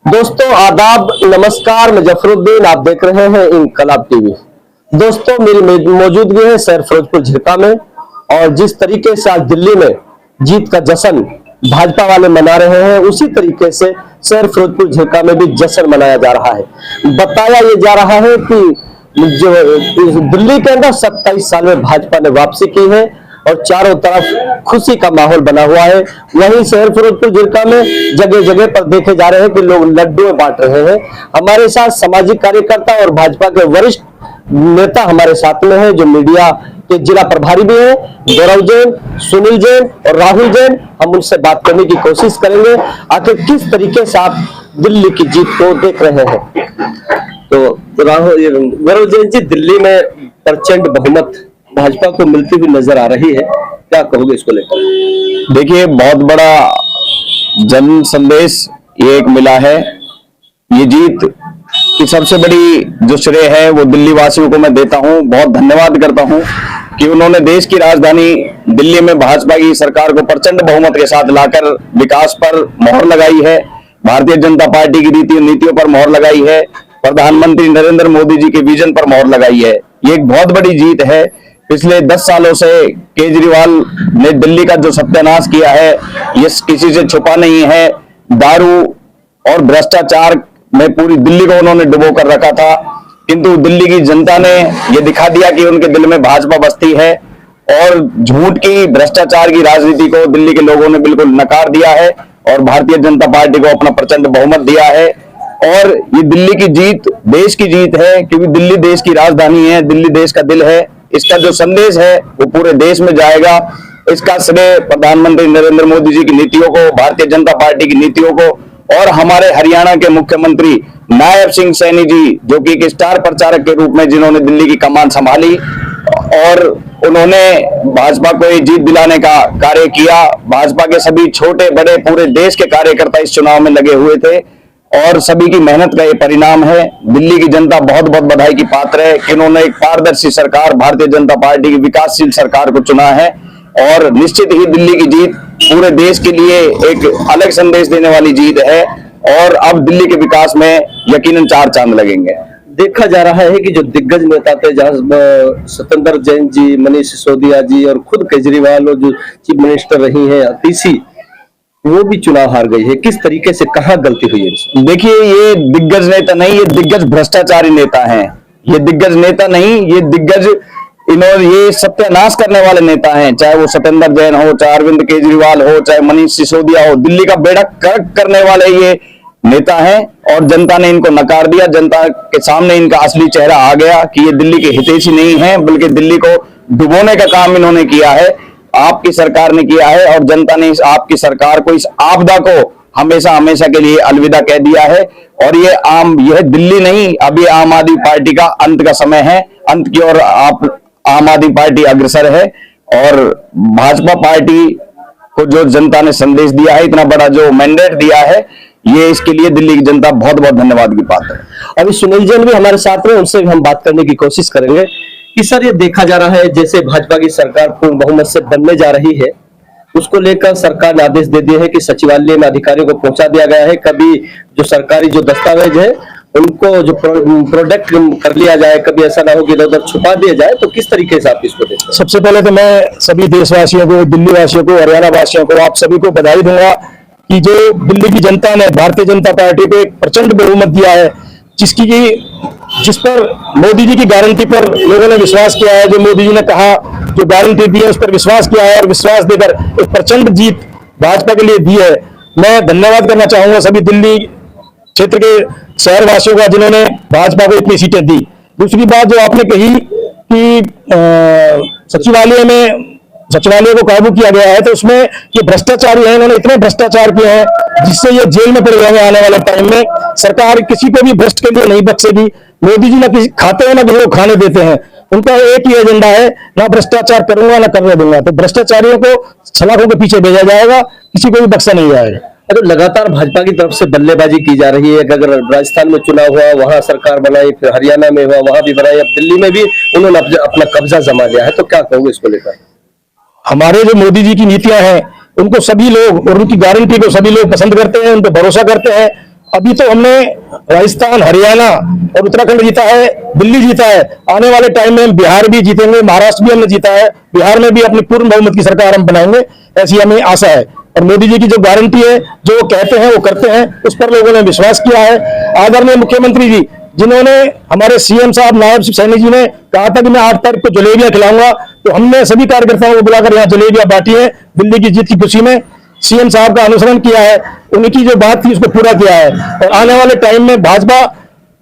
दोस्तों आदाब, नमस्कार। मैं जफरुद्दीन, आप देख रहे हैं इनकलाब टीवी। दोस्तों मेरी मौजूदगी है शहर फिरोजपुर झिरका में, और जिस तरीके से आज दिल्ली में जीत का जश्न भाजपा वाले मना रहे हैं, उसी तरीके से शहर फिरोजपुर झिरका में भी जश्न मनाया जा रहा है। बताया ये जा रहा है कि जो दिल्ली के अंदर 27 साल में भाजपा ने वापसी की है और चारों तरफ खुशी का माहौल बना हुआ है। वहीं शहर फिरोजपुर झिरका में जगह जगह पर देखे जा रहे हैं कि लोग लड्डू बांट रहे हैं। हमारे साथ सामाजिक कार्यकर्ता और भाजपा के वरिष्ठ नेता हमारे साथ में है, जो मीडिया के जिला प्रभारी भी हैं, गौरव जैन, सुनील जैन और राहुल जैन। हम उनसे बात करने की कोशिश करेंगे आखिर किस तरीके से आप दिल्ली की जीत को देख रहे हैं। तो गौरव जैन जी, दिल्ली में प्रचंड बहुमत भाजपा को मिलती हुई नजर आ रही है, क्या कहोगे इसको लेकर? देखिए, बहुत बड़ा जन संदेश ये एक मिला है। ये जीत की सबसे बड़ी जो श्रेय है वो दिल्ली वासियों को मैं देता हूं। बहुत धन्यवाद करता हूं कि उन्होंने देश की राजधानी दिल्ली में भाजपा की सरकार को प्रचंड बहुमत के साथ लाकर विकास पर मोहर लगाई है, भारतीय जनता पार्टी की नीतियों पर मोहर लगाई है, प्रधानमंत्री नरेंद्र मोदी जी के विजन पर मोहर लगाई है। ये एक बहुत बड़ी जीत है। पिछले 10 सालों से केजरीवाल ने दिल्ली का जो सत्यानाश किया है, ये किसी से छुपा नहीं है। दारू और भ्रष्टाचार में पूरी दिल्ली को उन्होंने डुबो कर रखा था, किंतु दिल्ली की जनता ने ये दिखा दिया कि उनके दिल में भाजपा बसती है, और झूठ की, भ्रष्टाचार की राजनीति को दिल्ली के लोगों ने बिल्कुल नकार दिया है और भारतीय जनता पार्टी को अपना प्रचंड बहुमत दिया है। और ये दिल्ली की जीत देश की जीत है, क्योंकि दिल्ली देश की राजधानी है, दिल्ली देश का दिल है। इसका जो संदेश है वो पूरे देश में जाएगा। इसका श्रेय प्रधानमंत्री नरेंद्र मोदी जी की नीतियों को, भारतीय जनता पार्टी की नीतियों को, और हमारे हरियाणा के मुख्यमंत्री नायब सिंह सैनी जी, जो कि एक स्टार प्रचारक के रूप में जिन्होंने दिल्ली की कमान संभाली और उन्होंने भाजपा को ये जीत दिलाने का कार्य किया। भाजपा के सभी छोटे बड़े पूरे देश के कार्यकर्ता इस चुनाव में लगे हुए थे और सभी की मेहनत का ये परिणाम है। दिल्ली की जनता बहुत बहुत बधाई की पात्र है कि उन्होंने एक पारदर्शी सरकार, भारतीय जनता पार्टी की विकासशील सरकार को चुना है, और निश्चित ही दिल्ली की जीत पूरे देश के लिए एक अलग संदेश देने वाली जीत है, और अब दिल्ली के विकास में यकीनन 4 चांद लगेंगे। देखा जा रहा है कि जो दिग्गज नेता थे, जहां सत्येंद्र जैन जी, मनीष सिसोदिया जी और खुद केजरीवाल और जो चीफ मिनिस्टर रही हैं अतिशी, वो भी चुनाव हार गई है। किस तरीके से, कहां गलती हुई है? देखिए, ये दिग्गज नेता नहीं, ये दिग्गज भ्रष्टाचारी नेता हैं। ये दिग्गज नेता नहीं, ये दिग्गज ये सत्यानाश करने वाले नेता हैं। चाहे वो सत्येंद्र जैन हो, चाहे अरविंद केजरीवाल हो, चाहे मनीष सिसोदिया हो, दिल्ली का बेड़ा गर्क करने वाले ये नेता हैं, और जनता ने इनको नकार दिया। जनता के सामने इनका असली चेहरा आ गया कि ये दिल्ली के हितैषी नहीं है, बल्कि दिल्ली को डुबोने का काम इन्होंने किया है, आपकी सरकार ने किया है, और जनता ने इस आपकी सरकार को, इस आपदा को हमेशा हमेशा के लिए अलविदा कह दिया है। और यह दिल्ली नहीं, अब ये आम आदमी पार्टी का अंत का समय है। अंत की ओर आम आदमी पार्टी अग्रसर है, और भाजपा पार्टी को जो जनता ने संदेश दिया है, इतना बड़ा जो मैंडेट दिया है, ये इसके लिए दिल्ली की जनता बहुत बहुत धन्यवाद की पात्र है। अभी सुनील जैन भी हमारे साथ में, उनसे भी हम बात करने की कोशिश करेंगे कि सर, ये देखा जा रहा है जैसे भाजपा की सरकार पूर्ण बहुमत से बनने जा रही है, उसको लेकर सरकार ने आदेश दे दिए है कि सचिवालय में अधिकारियों को पहुंचा दिया गया है। कभी जो सरकारी जो दस्तावेज है उनको जो प्रोडक्ट कर लिया जाए, कभी ऐसा ना हो कि इधर छुपा दिया जाए। तो किस तरीके से आप इसको देखते हैं? सबसे पहले तो मैं सभी देशवासियों को, दिल्ली वासियों को, हरियाणा वासियों को, आप सभी को बधाई दूंगा कि जो दिल्ली की जनता ने भारतीय जनता पार्टी को एक प्रचंड बहुमत दिया है, जिस पर मोदी जी की गारंटी पर लोगों ने विश्वास किया है। जो मोदी जी ने कहा, जो गारंटी दी है, उस पर विश्वास किया है, और विश्वास देकर एक प्रचंड जीत भाजपा के लिए दी है। मैं धन्यवाद करना चाहूंगा सभी दिल्ली क्षेत्र के शहर वासियों का, जिन्होंने भाजपा को इतनी सीटें दी। दूसरी बात जो आपने कही कि सचिवालय को काबू किया गया है, तो उसमें ये भ्रष्टाचारी हैं, इन्होंने इतने भ्रष्टाचार किए हैं जिससे ये जेल में पड़े हुए आने वाले टाइम में। सरकार किसी को भी भ्रष्ट के लिए नहीं बख्शेगी। मोदी जी ना किसी खाते हैं, ना किसी को खाने देते हैं। उनका एक ही एजेंडा है, ना भ्रष्टाचार करूंगा ना करने दूंगा। तो भ्रष्टाचारियों को सलाखों के पीछे भेजा जाएगा, किसी को भी बख्शा नहीं जाएगा। तो लगातार भाजपा की तरफ से बल्लेबाजी की जा रही है। अगर राजस्थान में चुनाव हुआ, वहां सरकार बनाई, फिर हरियाणा में हुआ, वहां भी बनाई, अब दिल्ली में भी उन्होंने अपना कब्जा जमा लिया है। तो क्या कहोगे इसको लेकर? हमारे जो मोदी जी की नीतियां हैं, उनको सभी लोग और उनकी गारंटी को सभी लोग पसंद करते हैं, उन पर भरोसा करते हैं, अभी तो हमने राजस्थान, हरियाणा और उत्तराखंड जीता है, दिल्ली जीता है। आने वाले टाइम में हम बिहार भी जीतेंगे, महाराष्ट्र भी हमने जीता है, बिहार में भी अपनी पूर्ण बहुमत की सरकार हम बनाएंगे, ऐसी हमें आशा है। और मोदी जी की जो गारंटी है, जो वो कहते हैं वो करते हैं, उस पर लोगों ने विश्वास किया है। आदरणीय मुख्यमंत्री जी, जिन्होंने हमारे सीएम साहब नायब सैनी जी ने कहा था कि मैं 8 तारीख को जलेबियां खिलाऊंगा, तो हमने सभी कार्यकर्ताओं को बुलाकर यहाँ जलेबियां बांटी है दिल्ली की जीत की खुशी में। सीएम साहब का अनुसरण किया है, उनकी जो बात थी उसको पूरा किया है। और आने वाले टाइम में भाजपा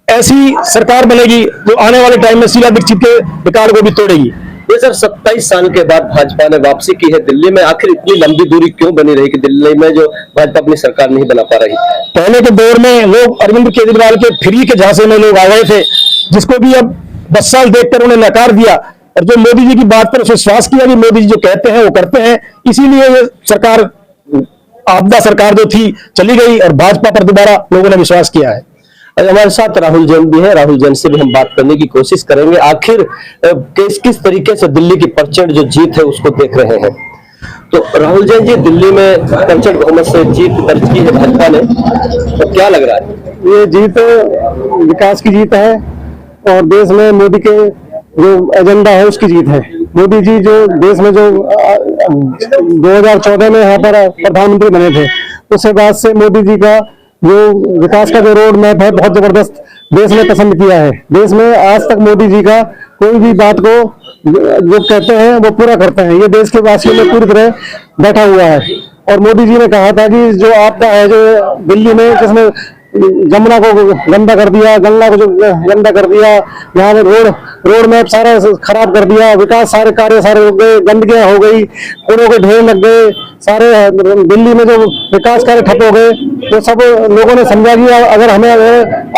ऐसी सरकार बनेगी जो आने वाले टाइम में शीला दीक्षित के रिकॉर्ड को भी तोड़ेगी। ये सर 27 साल के बाद भाजपा ने वापसी की है दिल्ली में, आखिर इतनी लंबी दूरी क्यों बनी रही कि दिल्ली में जो भाजपा अपनी सरकार नहीं बना पा रही? पहले के दौर में लोग अरविंद केजरीवाल के फ्री के झांसे में लोग आ गए थे, जिसको भी अब 10 साल देखकर उन्हें नकार दिया। और जो मोदी जी की बात पर विश्वास किया कि मोदी जी जो कहते हैं वो करते हैं, इसीलिए ये सरकार, आपदा सरकार जो थी, चली गई और भाजपा पर दोबारा लोगों ने विश्वास किया है। और हमारे साथ राहुल जैन भी है, राहुल जैन से भी हम बात करने की कोशिश करेंगे। आखिर किस तरीके से दिल्ली की प्रचंड जो जीत है उसको देख रहे हैं? तो राहुल जैन जी, दिल्ली में प्रचंड बहुमत से जीत दर्ज की है भाजपा ने, तो क्या लग रहा है? ये जीत विकास की जीत है और देश में मोदी के जो एजेंडा है उसकी जीत है। मोदी जी जो देश में जो 2014 में यहाँ पर प्रधानमंत्री बने थे, उसके बाद से मोदी जी का जो विकास का जो रोड मैप है बहुत जबरदस्त देश ने पसंद किया है। देश में आज तक मोदी जी का कोई भी बात को जो कहते हैं वो पूरा करते हैं, ये देश के वासियों में पूरी तरह बैठा हुआ है। और मोदी जी ने कहा था कि जो आपदा है जो दिल्ली में, जिसमें जमुना को गंदा कर दिया, गंगा को जो गंदा कर दिया, यहाँ पे रोड मैप सारा खराब कर दिया, विकास सारे कार्य सारे हो गए, गंदगियां हो गई, कूड़ों के ढेर लग गए, सारे दिल्ली में जो विकास कार्य ठप हो गए, तो सब लोगों ने समझा कि अगर हमें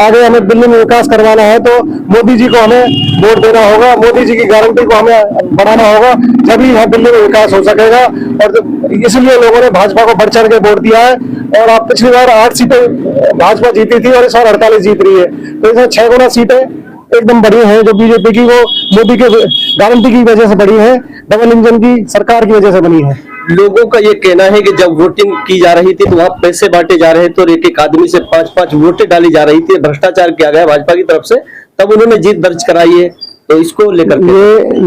आगे हमें दिल्ली में विकास करवाना है तो मोदी जी को हमें वोट देना होगा, मोदी जी की गारंटी को हमें बढ़ाना होगा, तभी यहाँ दिल्ली में विकास हो सकेगा। और इसलिए लोगों ने भाजपा को बढ़ चढ़ के वोट दिया है। और आप पिछली बार 8 सीटें भाजपा जीती थी और इस बार 48 जीत रही है, तो इसमें 6 गुना सीटें एकदम बढ़ी है, जो बीजेपी की वो मोदी के गारंटी की वजह से बढ़ी है, डबल इंजन की सरकार की वजह से बनी है। लोगों का ये कहना है कि जब वोटिंग की जा रही थी तो वहां पैसे बांटे जा रहे थे और एक एक आदमी से 5-5 वोटें डाली जा रही थी, भ्रष्टाचार किया गया भाजपा की तरफ से, तब उन्होंने जीत दर्ज कराई है। तो इसको लेकर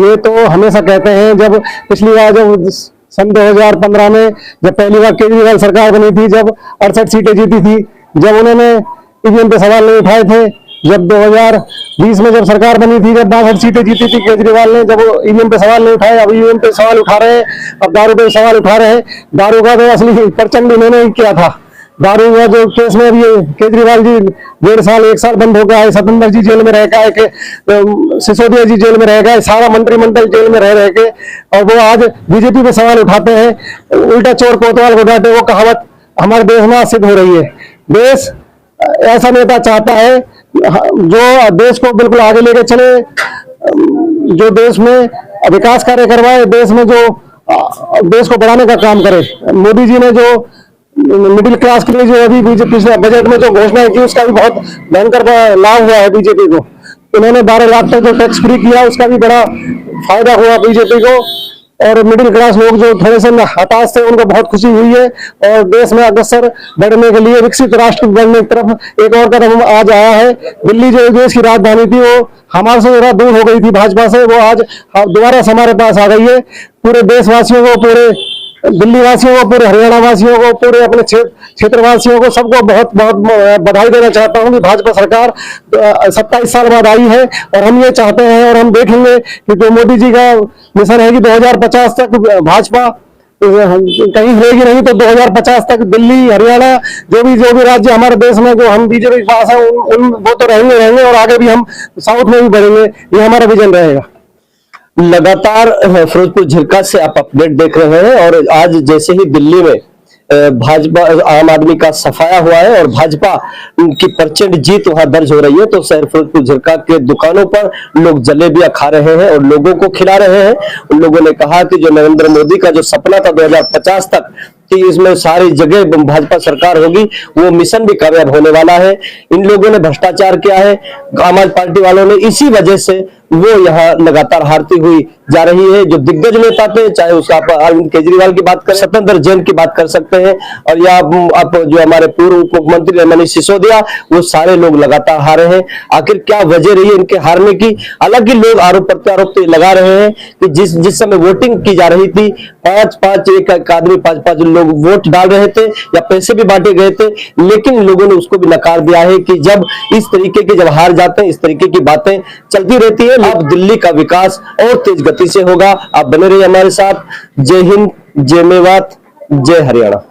ये तो हमेशा कहते हैं, जब पिछली बार जब सन 2015 में जब पहली बार केजरीवाल सरकार बनी थी, जब 68 सीटें जीती थी, जब उन्होंने ईवीएम पे सवाल नहीं उठाए थे, जब 2020 में जब सरकार बनी थी, जब 62 सीटें जीती थी केजरीवाल ने, जब वो ईवीएम पे सवाल नहीं उठाए, अब ईवीएम पे सवाल उठा रहे हैं, अब दारू पे सवाल उठा रहे हैं। दारू का तो असली प्रचंड इन्होंने ही किया था। दारू का जो केस में अभी केजरीवाल जी 1.5 साल 1 साल बंद हो गया है, सतेंद्र जी जेल में रह गए, सिसोदिया जी जेल में रह गए, सारा मंत्रिमंडल जेल में रह के, और वो आज बीजेपी पे सवाल उठाते हैं। उल्टा चोर कोतवाल को डांटे, वो कहावत हमारे देश में सिद्ध हो रही है। देश ऐसा नेता चाहता है जो देश को बिल्कुल आगे लेके चले, जो देश में विकास कार्य करवाए, देश में जो देश को बढ़ाने का काम करे। मोदी जी ने जो मिडिल क्लास के लिए जो अभी बीजेपी पिछले बजट में जो घोषणा की, उसका भी बहुत भयंकर लाभ हुआ है बीजेपी को। इन्होंने 12 लाख तक जो टैक्स फ्री किया, उसका भी बड़ा फायदा हुआ बीजेपी को। और मिडिल क्लास लोग जो थोड़े से हताश थे, उनको बहुत खुशी हुई है। और देश में अग्रसर बढ़ने के लिए, विकसित राष्ट्र बनने की तरफ एक और कदम आज आया है। दिल्ली जो देश की राजधानी थी, वो हमारे से जरा दूर हो गई थी भाजपा से, वो आज दोबारा से हमारे पास आ गई है। पूरे देशवासियों को, पूरे दिल्ली वासियों को, पूरे हरियाणा वासियों को, पूरे अपने क्षेत्र वासियों को, सबको बहुत बहुत बधाई देना चाहता हूं कि भाजपा सरकार 27 साल बाद आई है। और हम ये चाहते हैं और हम देखेंगे कि जो मोदी जी का मिशन है कि 2050 तक भाजपा कहीं रहेगी नहीं, तो 2050 तक दिल्ली, हरियाणा, जो भी राज्य हमारे देश में जो हम बीजेपी के पास है, वो तो रहेंगे और आगे भी हम साउथ में भी बढ़ेंगे। ये हमारा विजन रहेगा। लगातार फिरोजपुर झिरका से आप अपडेट देख रहे हैं और आज जैसे ही दिल्ली में भाजपा आम आदमी का सफाया हुआ है और भाजपा की प्रचंड जीत वहां दर्ज हो रही है, तो शहर फिरोजपुर झिरका के दुकानों पर लोग जलेबियां खा रहे हैं और लोगों को खिला रहे हैं। उन लोगों ने कहा कि जो नरेंद्र मोदी का जो सपना था 2050 तक कि इसमें सारी जगह भाजपा सरकार होगी, वो मिशन भी कामयाब होने वाला है। इन लोगों ने भ्रष्टाचार किया है, आम आदमी पार्टी वालों ने, इसी वजह से वो यहाँ लगातार हारती हुई जा रही है। जो दिग्गज नेता थे, चाहे उसका आप अरविंद केजरीवाल की बात करें, सत्येंद्र जैन की बात कर सकते हैं, और या आप जो हमारे पूर्व उप मुख्यमंत्री मनीष सिसोदिया, वो सारे लोग लगातार हारे हैं। आखिर क्या वजह रही है इनके हारने की? हालांकि लोग आरोप प्रत्यारोप लगा रहे हैं कि जिस समय वोटिंग की जा रही थी, एक आदमी 5-5 लोग वोट डाल रहे थे या पैसे भी बांटे गए थे, लेकिन लोगों ने उसको भी नकार दिया है कि जब इस तरीके के जब हार जाते हैं, इस तरीके की बातें चलती रहती है। अब दिल्ली का विकास और तेज गति से होगा। आप बने रहिए हमारे साथ। जय हिंद, जय मेवात, जय हरियाणा।